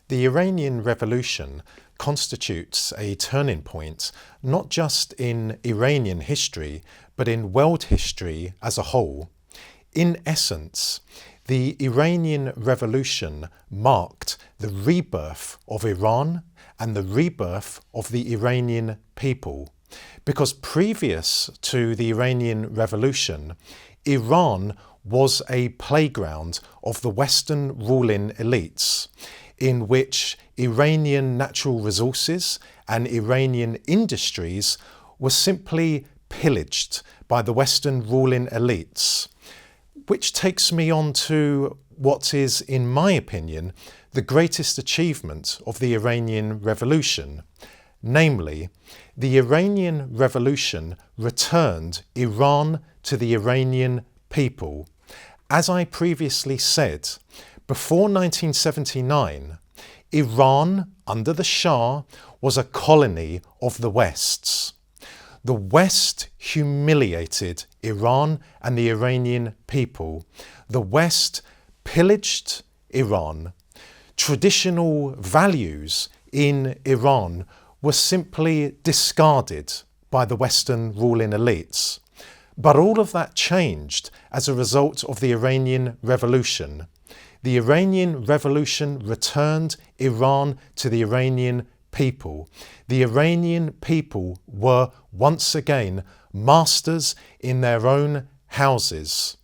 The Iranian Revolution constitutes a turning point not just in Iranian history, but in world history as a whole. In essence, the Iranian Revolution marked the rebirth of Iran and the rebirth of the Iranian people. Because previous to the Iranian Revolution, Iran was a playground of the Western ruling elites, in which Iranian natural resources and Iranian industries were simply pillaged by the Western ruling elites. Which takes me on to what is, in my opinion, the greatest achievement of the Iranian Revolution. Namely, the Iranian Revolution returned Iran to the Iranian people. As I previously said, before 1979, Iran, under the Shah, was a colony of the West's. The West humiliated Iran and the Iranian people. The West pillaged Iran. Traditional values in Iran were simply discarded by the Western ruling elites. But all of that changed as a result of the Iranian Revolution. The Iranian Revolution returned Iran to the Iranian people. The Iranian people were once again masters in their own houses,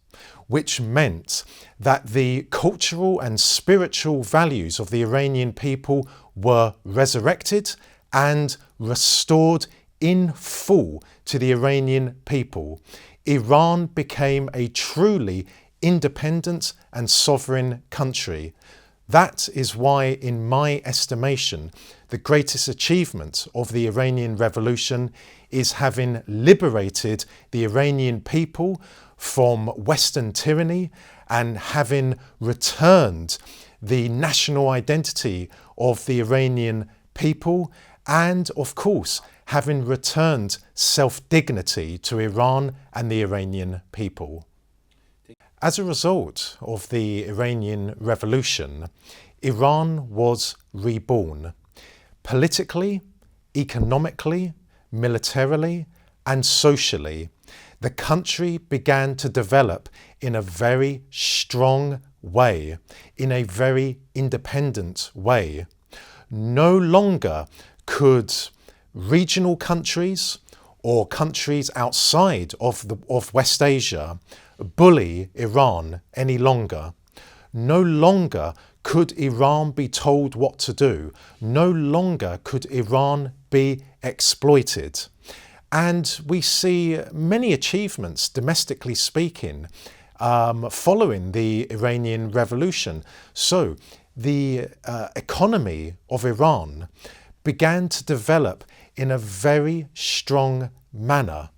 which meant that the cultural and spiritual values of the Iranian people were resurrected and restored in full to the Iranian people. Iran became a truly independent and sovereign country. That is why, in my estimation, the greatest achievement of the Iranian Revolution is having liberated the Iranian people from Western tyranny and having returned the national identity of the Iranian people, and of course having returned self-dignity to Iran and the Iranian people. As a result of the Iranian Revolution, Iran was reborn. Politically, economically, militarily, and socially, the country began to develop in a very strong way, in a very independent way. No longer could regional countries or countries outside of West Asia bully Iran any longer. No longer could Iran be told what to do. No longer could Iran be exploited. And we see many achievements, domestically speaking, following the Iranian Revolution. So the economy of Iran began to develop in a very strong manner.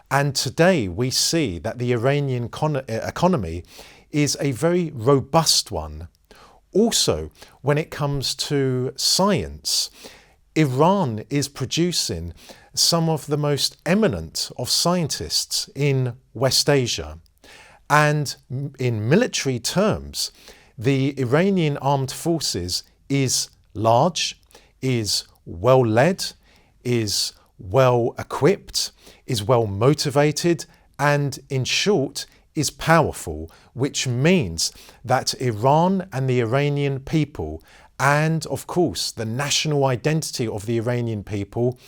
And today we see that the Iranian economy is a very robust one. Also, when it comes to science, Iran is producing some of the most eminent of scientists in West Asia. And in military terms, the Iranian armed forces is large, is well led, is well equipped, is well motivated, and in short, is powerful, which means that Iran and the Iranian people, and of course the national identity of the Iranian people,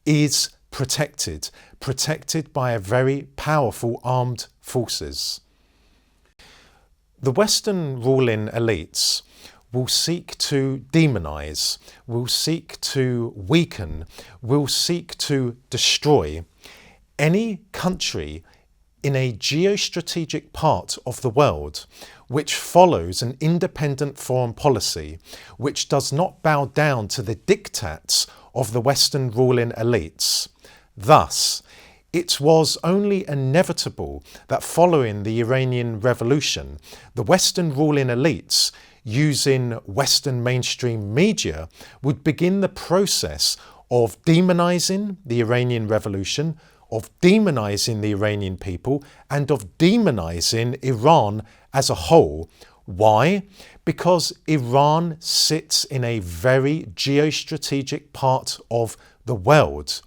is protected by a very powerful armed forces. The Western ruling elites will seek to demonize, will seek to weaken, will seek to destroy any country in a geostrategic part of the world which follows an independent foreign policy, which does not bow down to the diktats of the Western ruling elites. Thus, it was only inevitable that following the Iranian Revolution, the Western ruling elites, using Western mainstream media, would begin the process of demonizing the Iranian Revolution, of demonizing the Iranian people, and of demonizing Iran as a whole. Why? because Iran sits in a very geostrategic part of the world.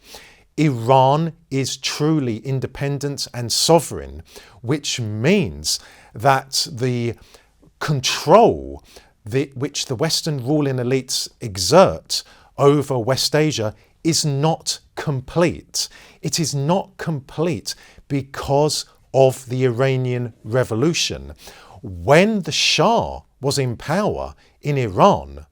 Iran is truly independent and sovereign, which means that the control which the Western ruling elites exert over West Asia is not complete. It is not complete because of the Iranian Revolution. When the Shah was in power in Iran,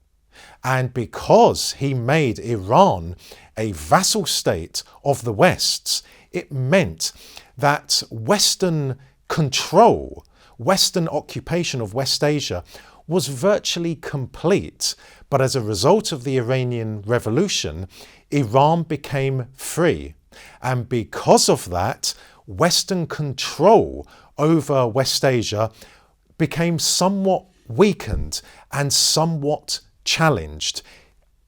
and because he made Iran a vassal state of the West, it meant that Western control, Western occupation of West Asia was virtually complete. But as a result of the Iranian Revolution, Iran became free. And because of that, Western control over West Asia became somewhat weakened and somewhat challenged.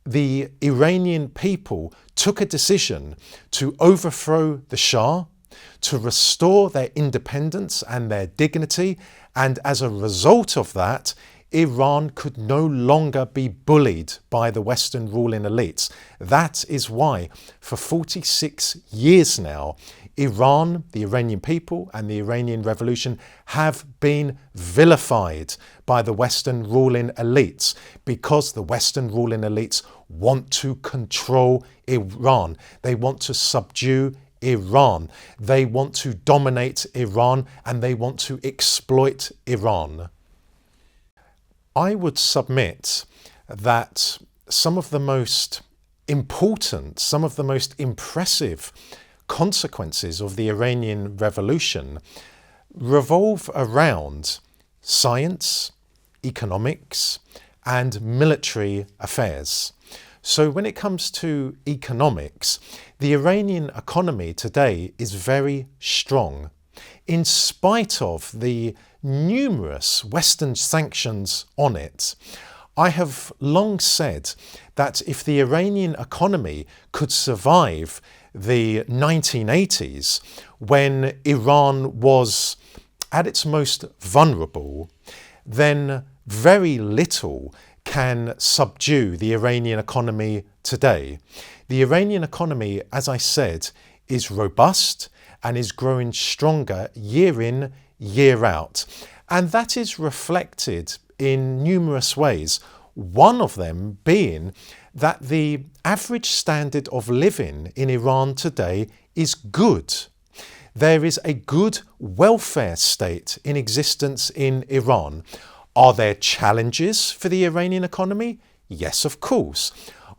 The Iranian people took a decision to overthrow the Shah, to restore their independence and their dignity, and as a result of that, Iran could no longer be bullied by the Western ruling elites. That is why, for 46 years now, Iran, the Iranian people, and the Iranian Revolution have been vilified by the Western ruling elites, because the Western ruling elites want to control Iran. They want to subdue Iran. They want to dominate Iran, and they want to exploit Iran. I would submit that some of the most important, some of the most impressive consequences of the Iranian Revolution revolve around science, economics, and military affairs. So when it comes to economics, the Iranian economy today is very strong, in spite of the numerous Western sanctions on it. I have long said that if the Iranian economy could survive the 1980s, when Iran was at its most vulnerable, then very little can subdue the Iranian economy today. The Iranian economy, as I said, is robust and is growing stronger year in, year out. And that is reflected in numerous ways. One of them being that the average standard of living in Iran today is good. There is a good welfare state in existence in Iran. Are there challenges for the Iranian economy? Yes, of course.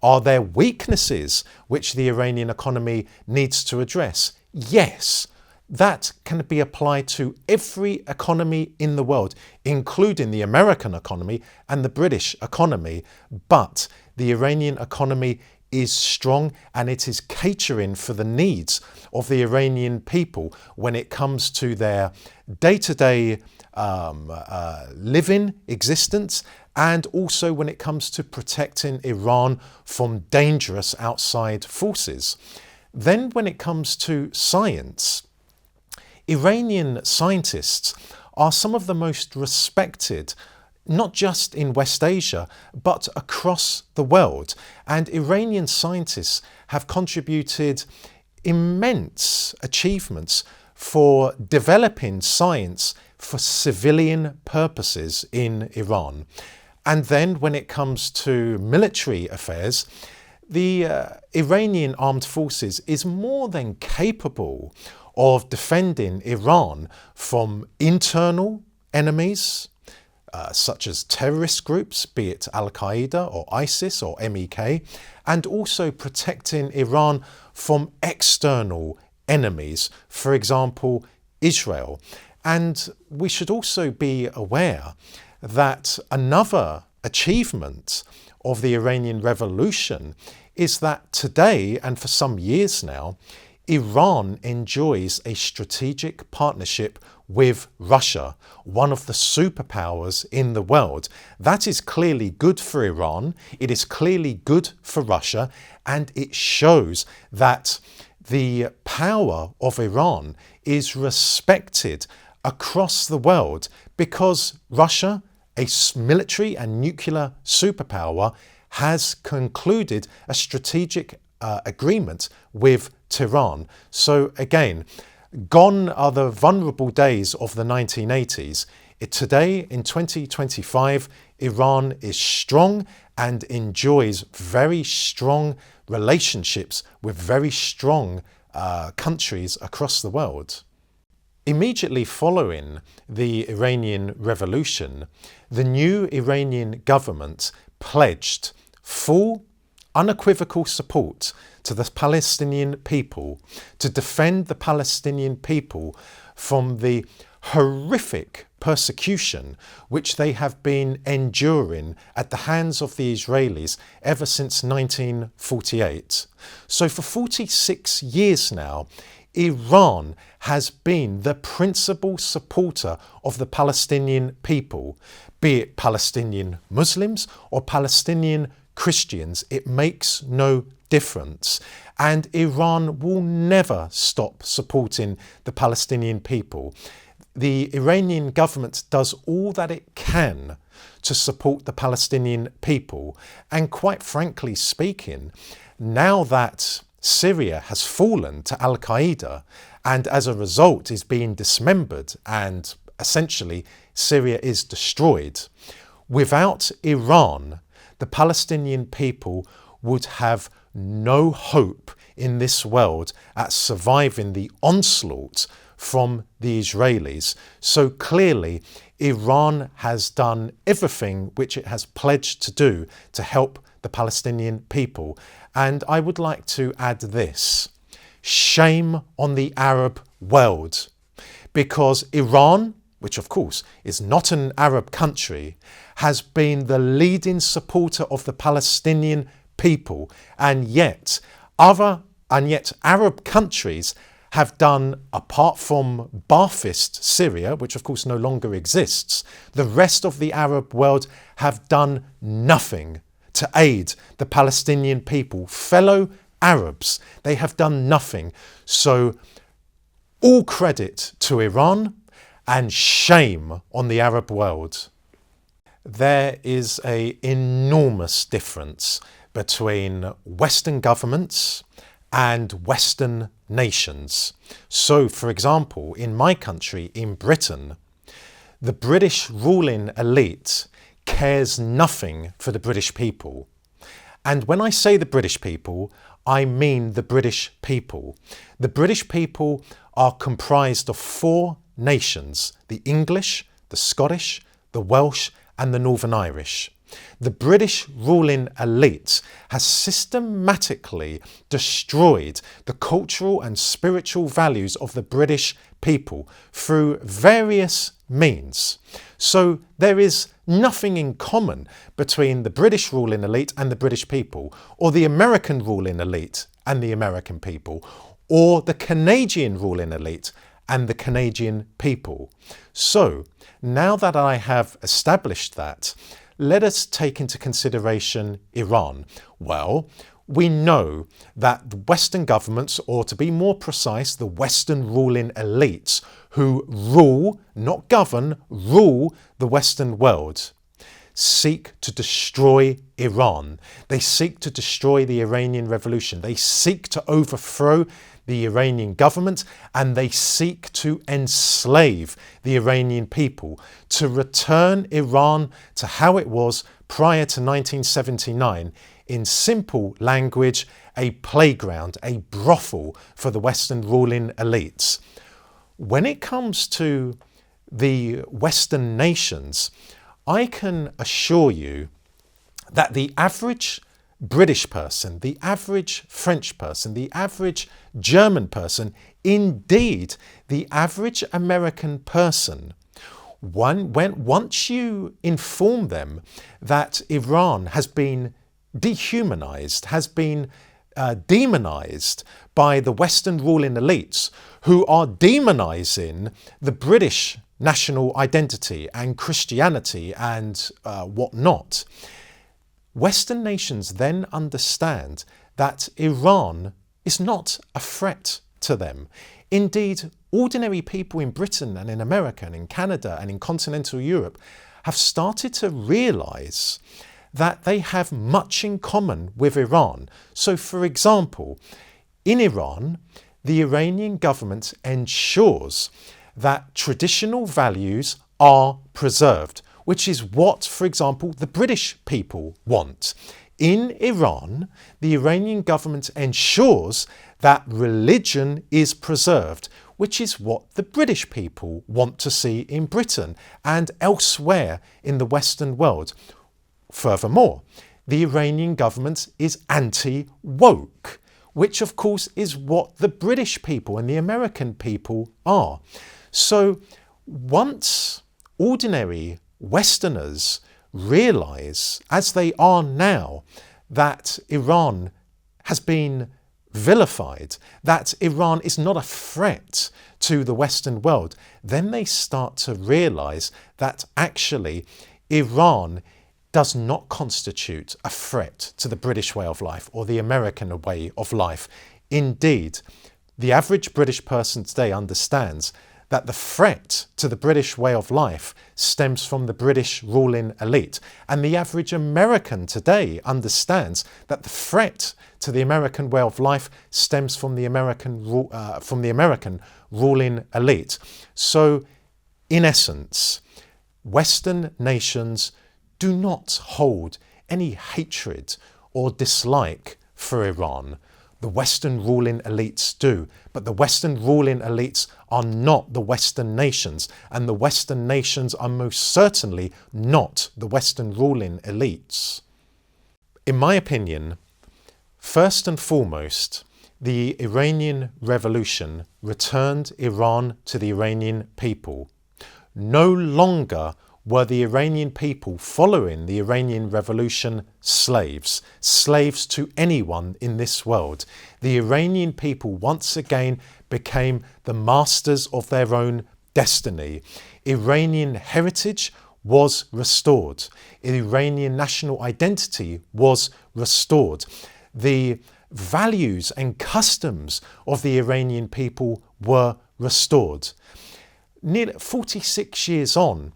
Are there weaknesses which the Iranian economy needs to address? Yes. That can be applied to every economy in the world, including the American economy and the British economy. But the Iranian economy is strong, and it is catering for the needs of the Iranian people when it comes to their day-to-day living existence, and also when it comes to protecting Iran from dangerous outside forces. Then when it comes to science, Iranian scientists are some of the most respected, not just in West Asia, but across the world. And Iranian scientists have contributed immense achievements for developing science for civilian purposes in Iran. And then when it comes to military affairs, the Iranian armed forces is more than capable of defending Iran from internal enemies, such as terrorist groups, be it Al-Qaeda or ISIS or MEK, and also protecting Iran from external enemies, for example, Israel. And we should also be aware that another achievement of the Iranian Revolution is that today, and for some years now, Iran enjoys a strategic partnership with Russia, one of the superpowers in the world. That is clearly good for Iran, it is clearly good for Russia, and it shows that the power of Iran is respected across the world because Russia military and nuclear superpower has concluded a strategic agreement with Tehran. So again, gone are the vulnerable days of the 1980s. Today, in 2025, Iran is strong and enjoys very strong relationships with very strong countries across the world. Immediately following the Iranian Revolution, the new Iranian government pledged full, unequivocal support to the Palestinian people to defend the Palestinian people from the horrific persecution which they have been enduring at the hands of the Israelis ever since 1948. So for 46 years now, Iran has been the principal supporter of the Palestinian people, be it Palestinian Muslims or Palestinian Christians. It makes no difference. And Iran will never stop supporting the Palestinian people. The Iranian government does all that it can to support the Palestinian people. And quite frankly speaking, now that Syria has fallen to Al-Qaeda and as a result is being dismembered and essentially Syria is destroyed, without Iran, the Palestinian people would have no hope in this world at surviving the onslaught from the Israelis. So clearly, Iran has done everything which it has pledged to do to help the Palestinian people. And I would like to add this: shame on the Arab world, because Iran, which of course is not an Arab country, has been the leading supporter of the Palestinian people, and yet Arab countries have done, apart from Ba'athist Syria, which of course no longer exists, the rest of the Arab world have done nothing to aid the Palestinian people, fellow Arabs. They have done nothing. So all credit to Iran and shame on the Arab world. There is an enormous difference between Western governments and Western nations. So, for example, in my country, in Britain, the British ruling elite cares nothing for the British people. And when I say the British people, I mean the British people. The British people are comprised of 4 nations: the English, the Scottish, the Welsh, and the Northern Irish. The British ruling elite has systematically destroyed the cultural and spiritual values of the British people through various means. So there is nothing in common between the British ruling elite and the British people, or the American ruling elite and the American people, or the Canadian ruling elite and the Canadian people. So now that I have established that, let us take into consideration Iran. Well, we know that the Western governments, or to be more precise, the Western ruling elites who rule, not govern, rule the Western world, seek to destroy Iran. They seek to destroy the Iranian Revolution. They seek to overthrow the Iranian government, and they seek to enslave the Iranian people, to return Iran to how it was prior to 1979. In simple language, a playground, a brothel for the Western ruling elites. When it comes to the Western nations, I can assure you that the average British person, the average French person, the average German person, indeed the average American person, once you inform them that Iran has been dehumanized, has been demonized by the Western ruling elites, who are demonizing the British national identity and Christianity and whatnot, Western nations then understand that Iran is not a threat to them. Indeed, ordinary people in Britain and in America and in Canada and in continental Europe have started to realise that they have much in common with Iran. So, for example, in Iran, the Iranian government ensures that traditional values are preserved, which is what, for example, the British people want. In Iran, the Iranian government ensures that religion is preserved, which is what the British people want to see in Britain and elsewhere in the Western world. Furthermore, the Iranian government is anti-woke, which of course is what the British people and the American people are. So once ordinary Westerners realise, as they are now, that Iran has been vilified, that Iran is not a threat to the Western world, then they start to realise that actually Iran does not constitute a threat to the British way of life or the American way of life. Indeed, the average British person today understands that the threat to the British way of life stems from the British ruling elite. And the average American today understands that the threat to the American way of life stems from the American ruling elite. So, in essence, Western nations do not hold any hatred or dislike for Iran. The Western ruling elites do, but the Western ruling elites are not the Western nations, and the Western nations are most certainly not the Western ruling elites. In my opinion, first and foremost, the Iranian Revolution returned Iran to the Iranian people. No longer were the Iranian people following the Iranian Revolution slaves to anyone in this world. The Iranian people once again became the masters of their own destiny. Iranian heritage was restored. Iranian national identity was restored. The values and customs of the Iranian people were restored. Nearly 46 years on,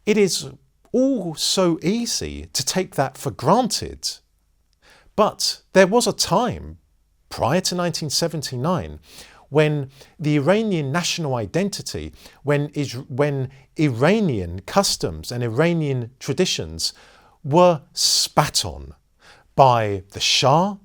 it is all so easy to take that for granted. But there was a time, prior to 1979, when the Iranian national identity, when Iranian customs and Iranian traditions were spat on by the Shah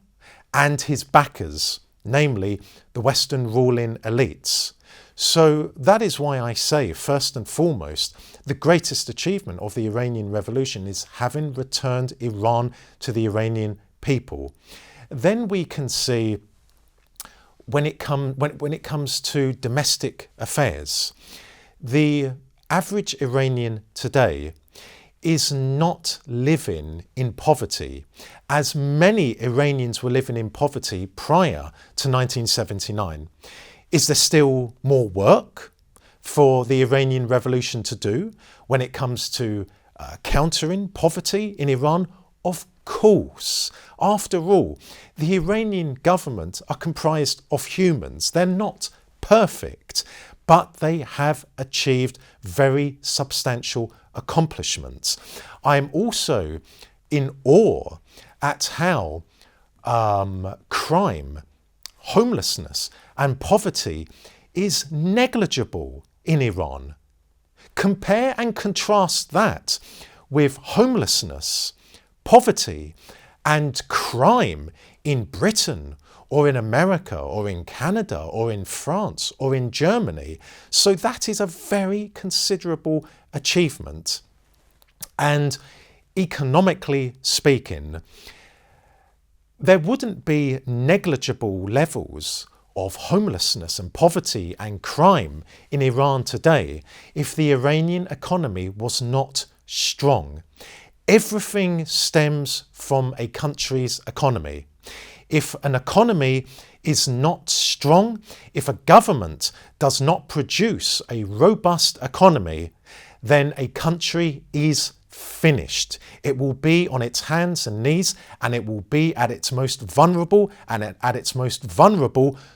and his backers, namely the Western ruling elites. So that is why I say, first and foremost, the greatest achievement of the Iranian Revolution is having returned Iran to the Iranian people. Then we can see when it comes to domestic affairs, the average Iranian today is not living in poverty, as many Iranians were living in poverty prior to 1979. Is there still more work for the Iranian Revolution to do when it comes to countering poverty in Iran? Of course. After all, the Iranian government are comprised of humans. They're not perfect, but they have achieved very substantial accomplishments. I'm also in awe at how crime, homelessness and poverty is negligible in Iran. Compare and contrast that with homelessness, poverty and crime in Britain or in America or in Canada or in France or in Germany. So that is a very considerable achievement. And economically speaking, there wouldn't be negligible levels of homelessness and poverty and crime in Iran today if the Iranian economy was not strong. Everything stems from a country's economy. If an economy is not strong, if a government does not produce a robust economy, then a country is finished. It will be on its hands and knees, and it will be at its most vulnerable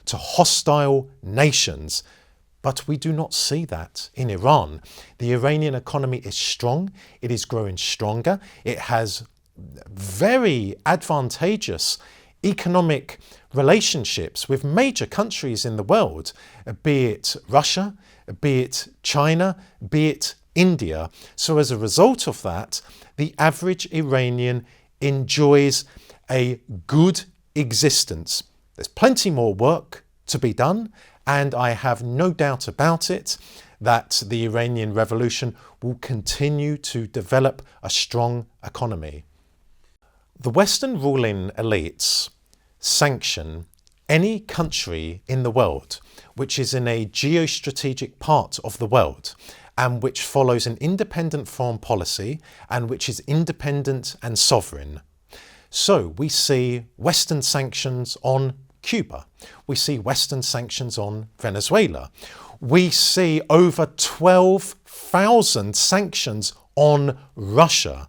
to hostile nations. But we do not see that in Iran. The Iranian economy is strong. It is growing stronger. It has very advantageous economic relationships with major countries in the world, be it Russia, be it China, be it India. So as a result of that, the average Iranian enjoys a good existence. There's plenty more work to be done, and I have no doubt about it that the Iranian Revolution will continue to develop a strong economy. The Western ruling elites sanction any country in the world which is in a geostrategic part of the world and which follows an independent foreign policy and which is independent and sovereign. So we see Western sanctions on Cuba. We see Western sanctions on Venezuela. We see over 12,000 sanctions on Russia.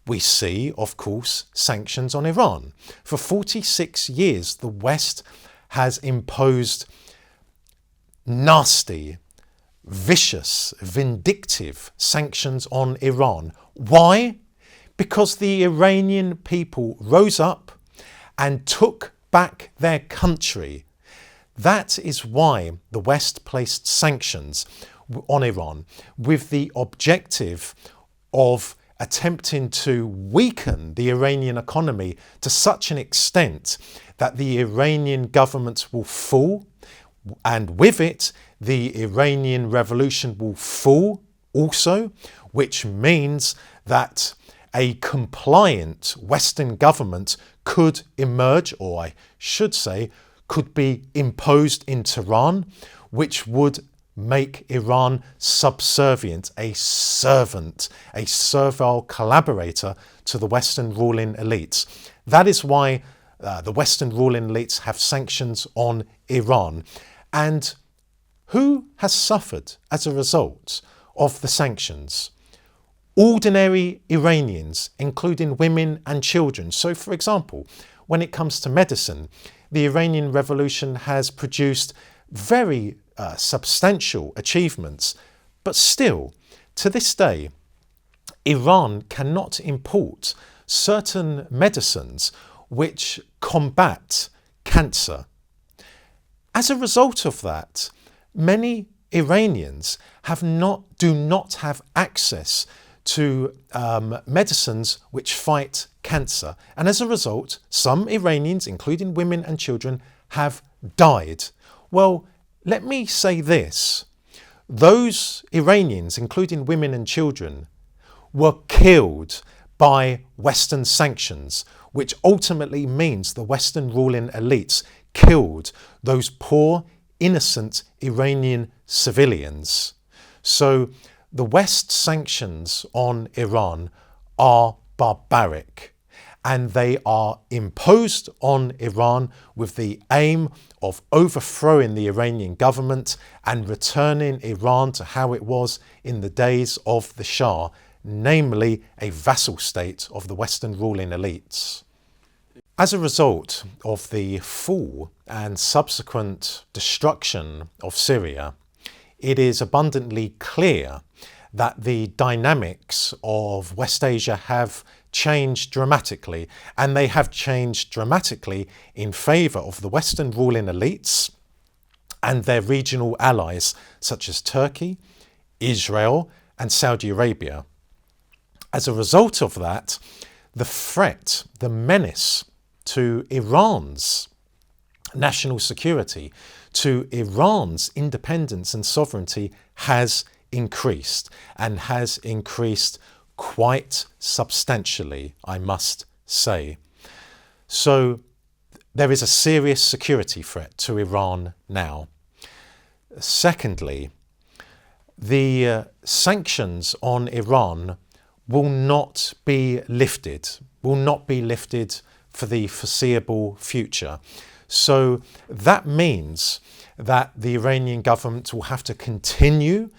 We see, of course, sanctions on Iran. For 46 years, the West has imposed nasty, vicious, vindictive sanctions on Iran. Why? Because the Iranian people rose up and took back their country. That is why the West placed sanctions on Iran, with the objective of attempting to weaken the Iranian economy to such an extent that the Iranian government will fall, and with it the Iranian Revolution will fall also, which means that a compliant Western government could emerge, or I should say could be imposed in Tehran, which would make Iran subservient, a servant, a servile collaborator to the Western ruling elites. That is why the Western ruling elites have sanctions on Iran. And who has suffered as a result of the sanctions? Ordinary Iranians, including women and children. So, for example, when it comes to medicine, the Iranian Revolution has produced very substantial achievements, but still, to this day, Iran cannot import certain medicines which combat cancer. As a result of that, many Iranians do not have access to medicines which fight cancer. And as a result, some Iranians, including women and children, have died. Well, let me say this. Those Iranians, including women and children, were killed by Western sanctions, which ultimately means the Western ruling elites killed those poor, innocent Iranian civilians. So the West sanctions on Iran are barbaric, and they are imposed on Iran with the aim of overthrowing the Iranian government and returning Iran to how it was in the days of the Shah, namely a vassal state of the Western ruling elites. As a result of the fall and subsequent destruction of Syria, it is abundantly clear that the dynamics of West Asia have changed dramatically, and they have changed dramatically in favour of the Western ruling elites and their regional allies such as Turkey, Israel and Saudi Arabia. As a result of that, the threat, the menace to Iran's national security, to Iran's independence and sovereignty has increased, and has increased quite substantially, I must say. So there is a serious security threat to Iran now. Secondly, the sanctions on Iran will not be lifted for the foreseeable future. So that means that the Iranian government will have to continue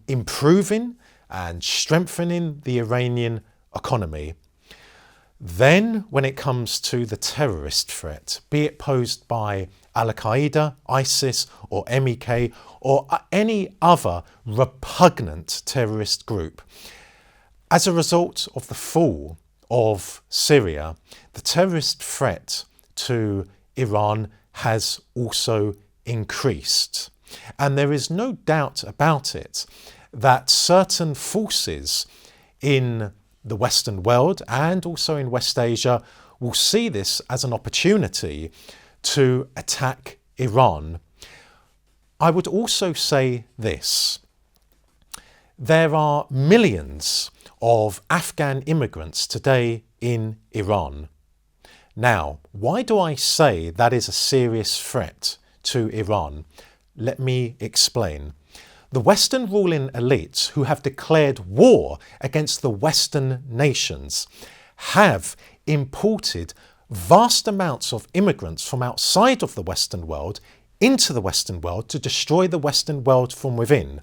improving and strengthening the Iranian economy. Then, when it comes to the terrorist threat, be it posed by Al-Qaeda, ISIS or MEK or any other repugnant terrorist group. As a result of the fall of Syria, the terrorist threat to Iran has also increased. And there is no doubt about it that certain forces in the Western world and also in West Asia will see this as an opportunity to attack Iran. I would also say this. There are millions of Afghan immigrants today in Iran. Now, why do I say that is a serious threat to Iran? Let me explain. The Western ruling elites who have declared war against the Western nations have imported vast amounts of immigrants from outside of the Western world into the Western world to destroy the Western world from within.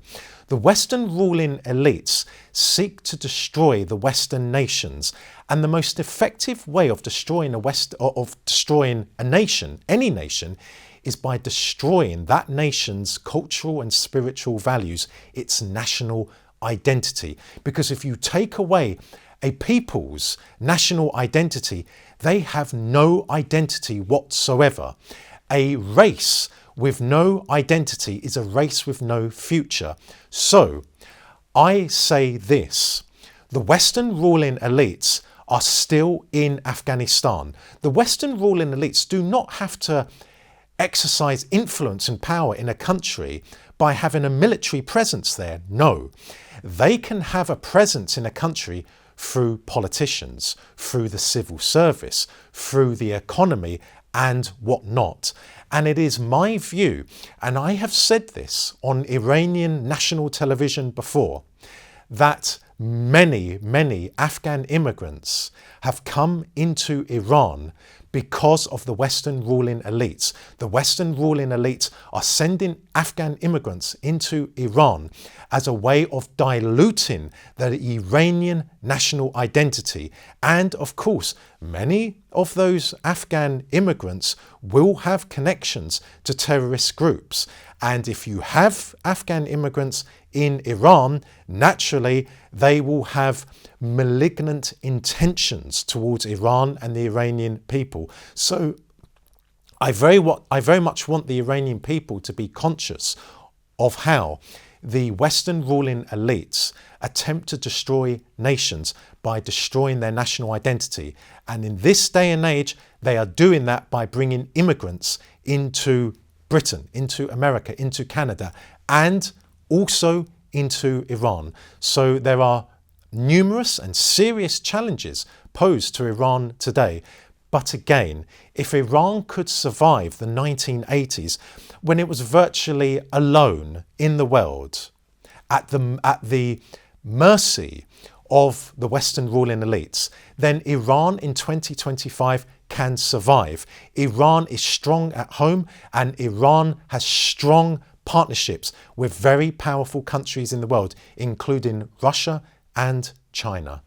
The Western ruling elites seek to destroy the Western nations, and the most effective way of destroying a nation, any nation, is by destroying that nation's cultural and spiritual values, its national identity. Because if you take away a people's national identity, they have no identity whatsoever. A race with no identity is a race with no future. So, I say this. The Western ruling elites are still in Afghanistan. The Western ruling elites do not have to exercise influence and power in a country by having a military presence there. No. They can have a presence in a country through politicians, through the civil service, through the economy and whatnot. And it is my view, and I have said this on Iranian national television before, that many Afghan immigrants have come into Iran because of the Western ruling elites. The Western ruling elites are sending Afghan immigrants into Iran as a way of diluting the Iranian national identity. And of course, many of those Afghan immigrants will have connections to terrorist groups. And if you have Afghan immigrants in Iran, naturally they will have malignant intentions towards Iran and the Iranian people. So I very much want the Iranian people to be conscious of how the Western ruling elites attempt to destroy nations by destroying their national identity. And in this day and age, they are doing that by bringing immigrants into Britain, into America, into Canada, and also into Iran. So there are numerous and serious challenges posed to Iran today. But again, if Iran could survive the 1980s, when it was virtually alone in the world, at the mercy of the Western ruling elites, then Iran in 2025 can survive. Iran is strong at home, and Iran has strong partnerships with very powerful countries in the world, including Russia and China.